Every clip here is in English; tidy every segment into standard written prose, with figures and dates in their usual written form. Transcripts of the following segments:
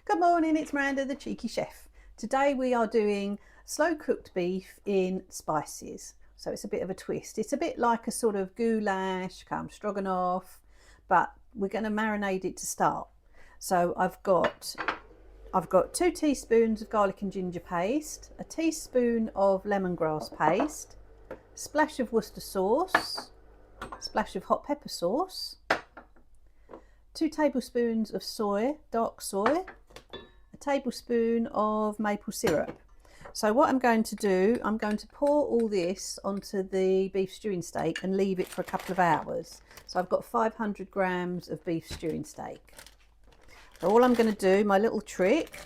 Good morning, it's Miranda the cheeky chef. Today we are doing slow cooked beef in spices. So it's a bit of a twist. It's a bit like a sort of goulash, stroganoff, but we're going to marinate it to start. So I've got 2 teaspoons of garlic and ginger paste, a teaspoon of lemongrass paste, a splash of Worcester sauce, a splash of hot pepper sauce, 2 tablespoons of soy, dark soy, a tablespoon of maple syrup. So what I'm going to do, I'm going to pour all this onto the beef stewing steak and leave it for a couple of hours. So I've got 500 grams of beef stewing steak. So all I'm going to do, my little trick,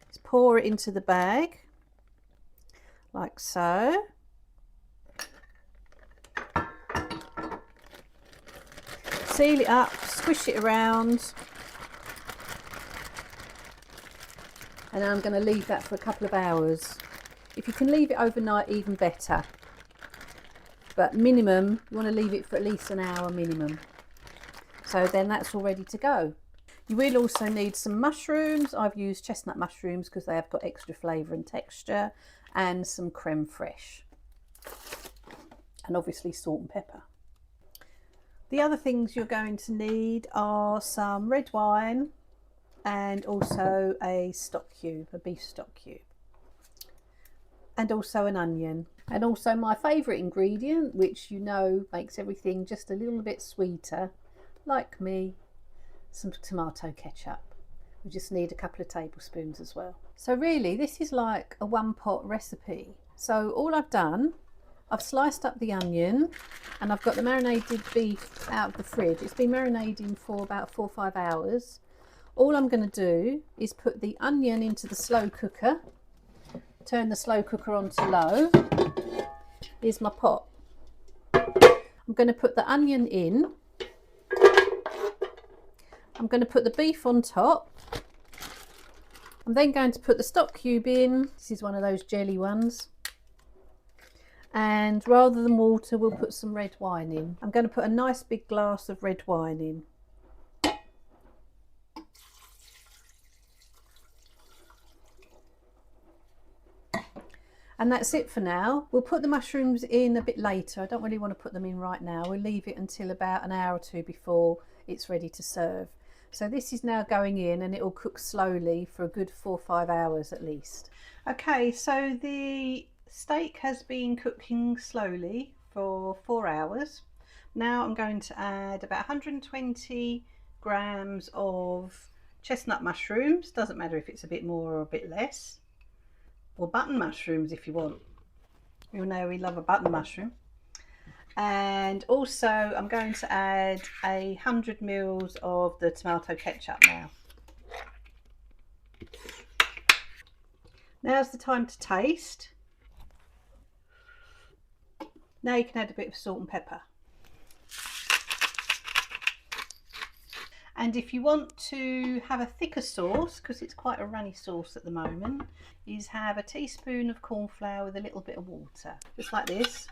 is pour it into the bag like so. Seal it up, squish it around, and then I'm going to leave that for a couple of hours. If you can leave it overnight, even better, but minimum you want to leave it for at least an hour minimum. So then that's all ready to go. You will also need some mushrooms. I've used chestnut mushrooms because they have got extra flavour and texture, and some creme fraiche, and obviously salt and pepper. The other things you're going to need are some red wine and also a stock cube, a beef stock cube, and also an onion, and also my favourite ingredient, which you know makes everything just a little bit sweeter, like me, some tomato ketchup. We just need a couple of tablespoons as well. So really this is like a one pot recipe. So all I've done, I've sliced up the onion and I've got the marinated beef out of the fridge. It's been marinating for about 4 or 5 hours. All I'm going to do is put the onion into the slow cooker, turn the slow cooker on to low. Here's my pot. I'm going to put the onion in. I'm going to put the beef on top. I'm then going to put the stock cube in. This is one of those jelly ones. And rather than water, we'll put some red wine in. I'm going to put a nice big glass of red wine in. And that's it for now. We'll put the mushrooms in a bit later. I don't really want to put them in right now. We'll leave it until about an hour or two before it's ready to serve. So this is now going in and it will cook slowly for a good 4 or 5 hours at least. Okay, so the steak has been cooking slowly for 4 hours. Now I'm going to add about 120 grams of chestnut mushrooms. Doesn't matter if it's a bit more or a bit less. Or button mushrooms if you want. You know we love a button mushroom. And also I'm going to add 100 ml of the tomato ketchup now. Now's the time to taste. Now you can add a bit of salt and pepper. And if you want to have a thicker sauce, because it's quite a runny sauce at the moment, is have a teaspoon of corn flour with a little bit of water, just like this.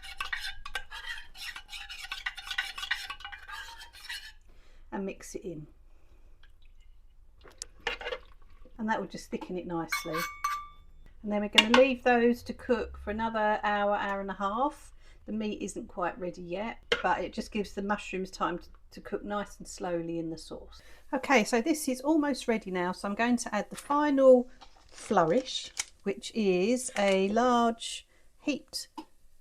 And mix it in. And that will just thicken it nicely. And then we're going to leave those to cook for another hour, hour and a half. The meat isn't quite ready yet, but it just gives the mushrooms time to cook nice and slowly in the sauce. Okay, so this is almost ready now, so I'm going to add the final flourish, which is a large heaped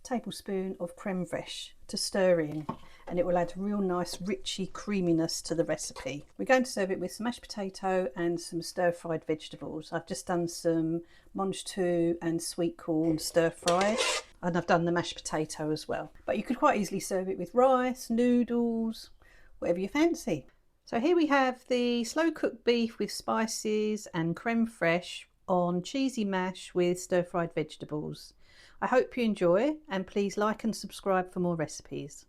tablespoon of creme fraiche to stir in, and it will add real nice richy creaminess to the recipe. We're going to serve it with some mashed potato and some stir-fried vegetables. I've just done some mange tout and sweet corn stir-fried, and I've done the mashed potato as well. But you could quite easily serve it with rice, noodles, whatever you fancy. So here we have the slow cooked beef with spices and creme fraiche on cheesy mash with stir-fried vegetables. I hope you enjoy, and please like and subscribe for more recipes.